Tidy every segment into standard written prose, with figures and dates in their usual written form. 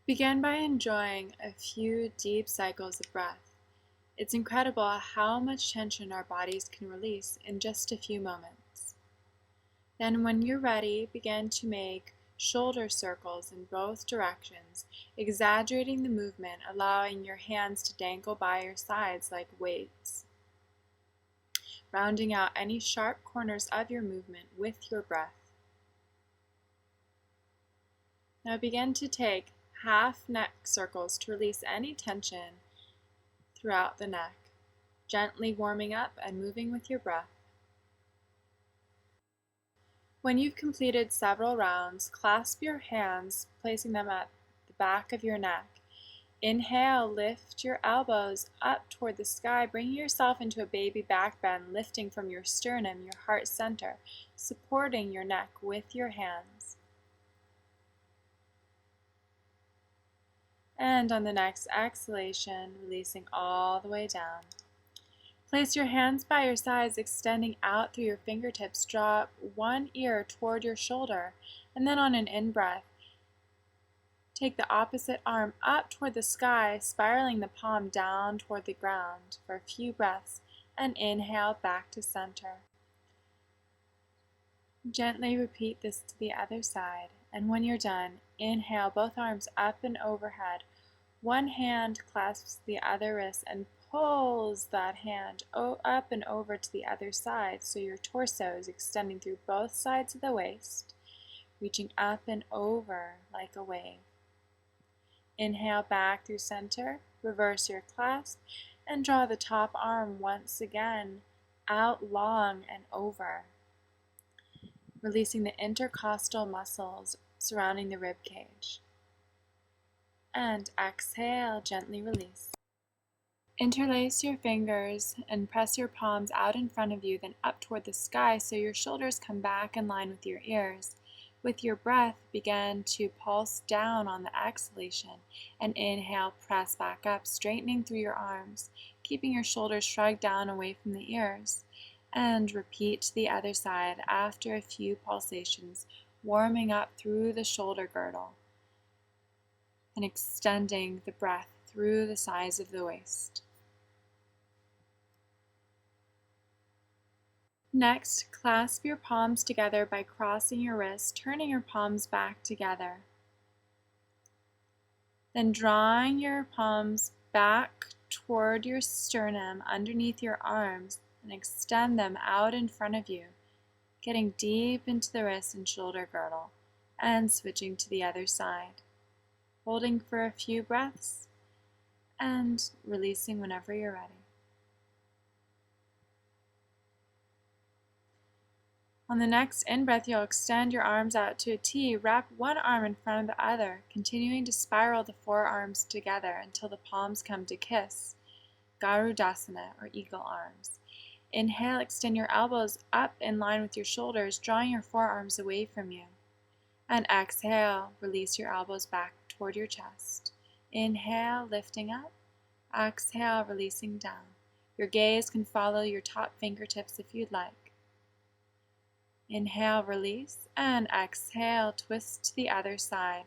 Begin by enjoying a few deep cycles of breath. It's incredible how much tension our bodies can release in just a few moments. Then, when you're ready, begin to make shoulder circles in both directions, exaggerating the movement, allowing your hands to dangle by your sides like weights, rounding out any sharp corners of your movement with your breath. Now begin to take half neck circles to release any tension throughout the neck, gently warming up and moving with your breath. When you've completed several rounds, clasp your hands, placing them at the back of your neck. Inhale, lift your elbows up toward the sky, bringing yourself into a baby back bend, lifting from your sternum, your heart center, supporting your neck with your hands. And on the next exhalation, releasing all the way down. Place your hands by your sides, extending out through your fingertips. Draw one ear toward your shoulder, and then on an in-breath, take the opposite arm up toward the sky, spiraling the palm down toward the ground for a few breaths, and inhale back to center. Gently repeat this to the other side, and when you're done, inhale both arms up and overhead. One hand clasps the other wrist and pulls that hand up and over to the other side, so your torso is extending through both sides of the waist, reaching up and over like a wave. Inhale back through center, reverse your clasp, and draw the top arm once again out long and over, releasing the intercostal muscles surrounding the rib cage. And exhale, gently release. Interlace your fingers and press your palms out in front of you, then up toward the sky so your shoulders come back in line with your ears. With your breath, begin to pulse down on the exhalation, and inhale, press back up, straightening through your arms, keeping your shoulders shrugged down away from the ears. And repeat to the other side after a few pulsations, warming up through the shoulder girdle and extending the breath through the sides of the waist. Next, clasp your palms together by crossing your wrists, turning your palms back together. Then drawing your palms back toward your sternum underneath your arms and extend them out in front of you, getting deep into the wrist and shoulder girdle, and switching to the other side. Holding for a few breaths and releasing whenever you're ready. On the next in-breath, you'll extend your arms out to a T, wrap one arm in front of the other, continuing to spiral the forearms together until the palms come to kiss, Garudasana, or eagle arms. Inhale, extend your elbows up in line with your shoulders, drawing your forearms away from you. And exhale, release your elbows back toward your chest. Inhale, lifting up. Exhale, releasing down. Your gaze can follow your top fingertips if you'd like. Inhale, release, and exhale, twist to the other side.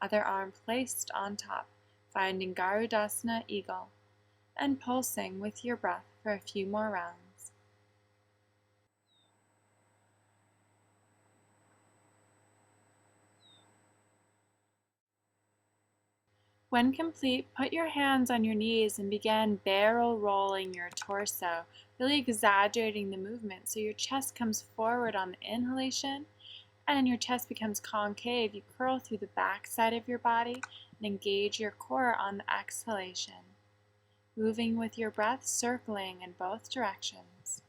Other arm placed on top, finding Garudasana, eagle, and pulsing with your breath for a few more rounds. When complete, put your hands on your knees and begin barrel rolling your torso, really exaggerating the movement so your chest comes forward on the inhalation and your chest becomes concave. You curl through the back side of your body and engage your core on the exhalation, moving with your breath, circling in both directions.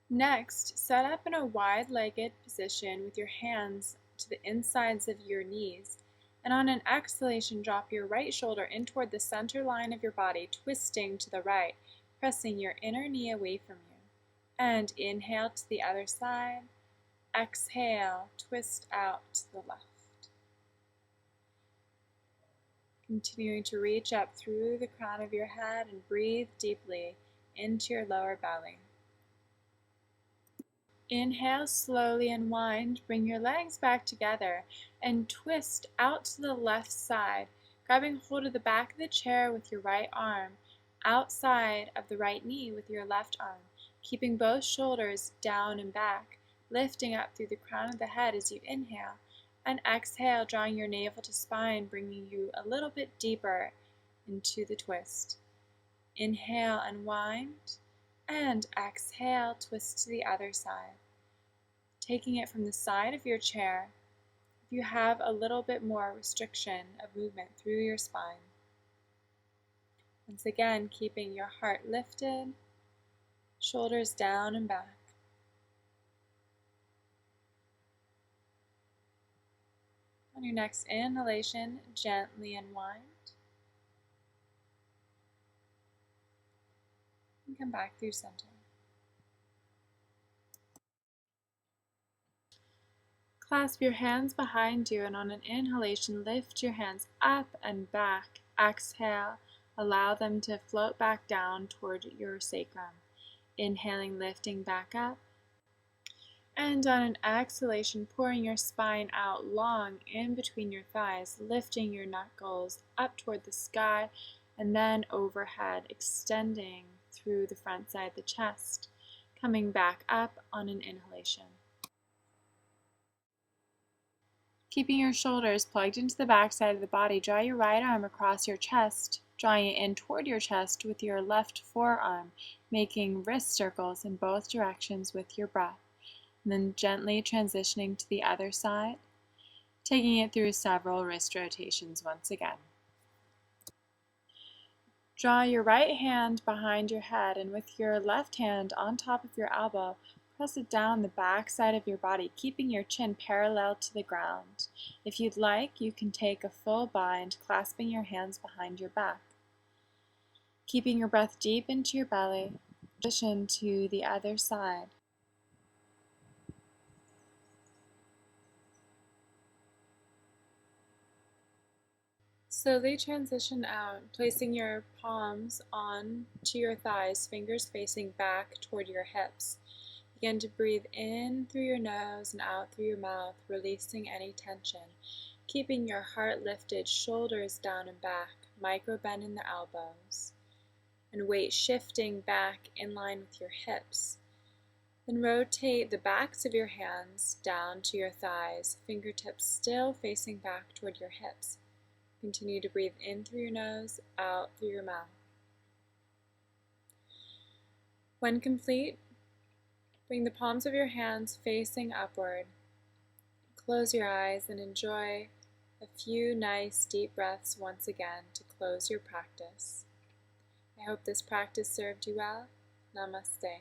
Next, set up in a wide-legged position with your hands to the insides of your knees, and on an exhalation, drop your right shoulder in toward the center line of your body, twisting to the right, pressing your inner knee away from you. And inhale to the other side. Exhale, twist out to the left. Continuing to reach up through the crown of your head and breathe deeply into your lower belly. Inhale, slowly unwind, bring your legs back together and twist out to the left side, grabbing hold of the back of the chair with your right arm, outside of the right knee with your left arm, keeping both shoulders down and back, lifting up through the crown of the head as you inhale, and exhale, drawing your navel to spine, bringing you a little bit deeper into the twist. Inhale, unwind, and exhale, twist to the other side. Taking it from the side of your chair, if you have a little bit more restriction of movement through your spine. Once again, keeping your heart lifted, shoulders down and back. On your next inhalation, gently unwind. And come back through center. Clasp your hands behind you, and on an inhalation, lift your hands up and back. Exhale, allow them to float back down toward your sacrum. Inhaling, lifting back up. And on an exhalation, pouring your spine out long in between your thighs, lifting your knuckles up toward the sky, and then overhead, extending through the front side of the chest, coming back up on an inhalation. Keeping your shoulders plugged into the back side of the body, draw your right arm across your chest, drawing it in toward your chest with your left forearm, making wrist circles in both directions with your breath, and then gently transitioning to the other side, taking it through several wrist rotations once again. Draw your right hand behind your head, and with your left hand on top of your elbow, press it down the back side of your body, keeping your chin parallel to the ground. If you'd like, you can take a full bind, clasping your hands behind your back. Keeping your breath deep into your belly, transition to the other side. Slowly transition out, placing your palms on to your thighs, fingers facing back toward your hips. Begin to breathe in through your nose and out through your mouth, releasing any tension. Keeping your heart lifted, shoulders down and back, micro bend in the elbows, and weight shifting back in line with your hips. Then rotate the backs of your hands down to your thighs, fingertips still facing back toward your hips. Continue to breathe in through your nose, out through your mouth. When complete, bring the palms of your hands facing upward. Close your eyes and enjoy a few nice deep breaths once again to close your practice. I hope this practice served you well. Namaste.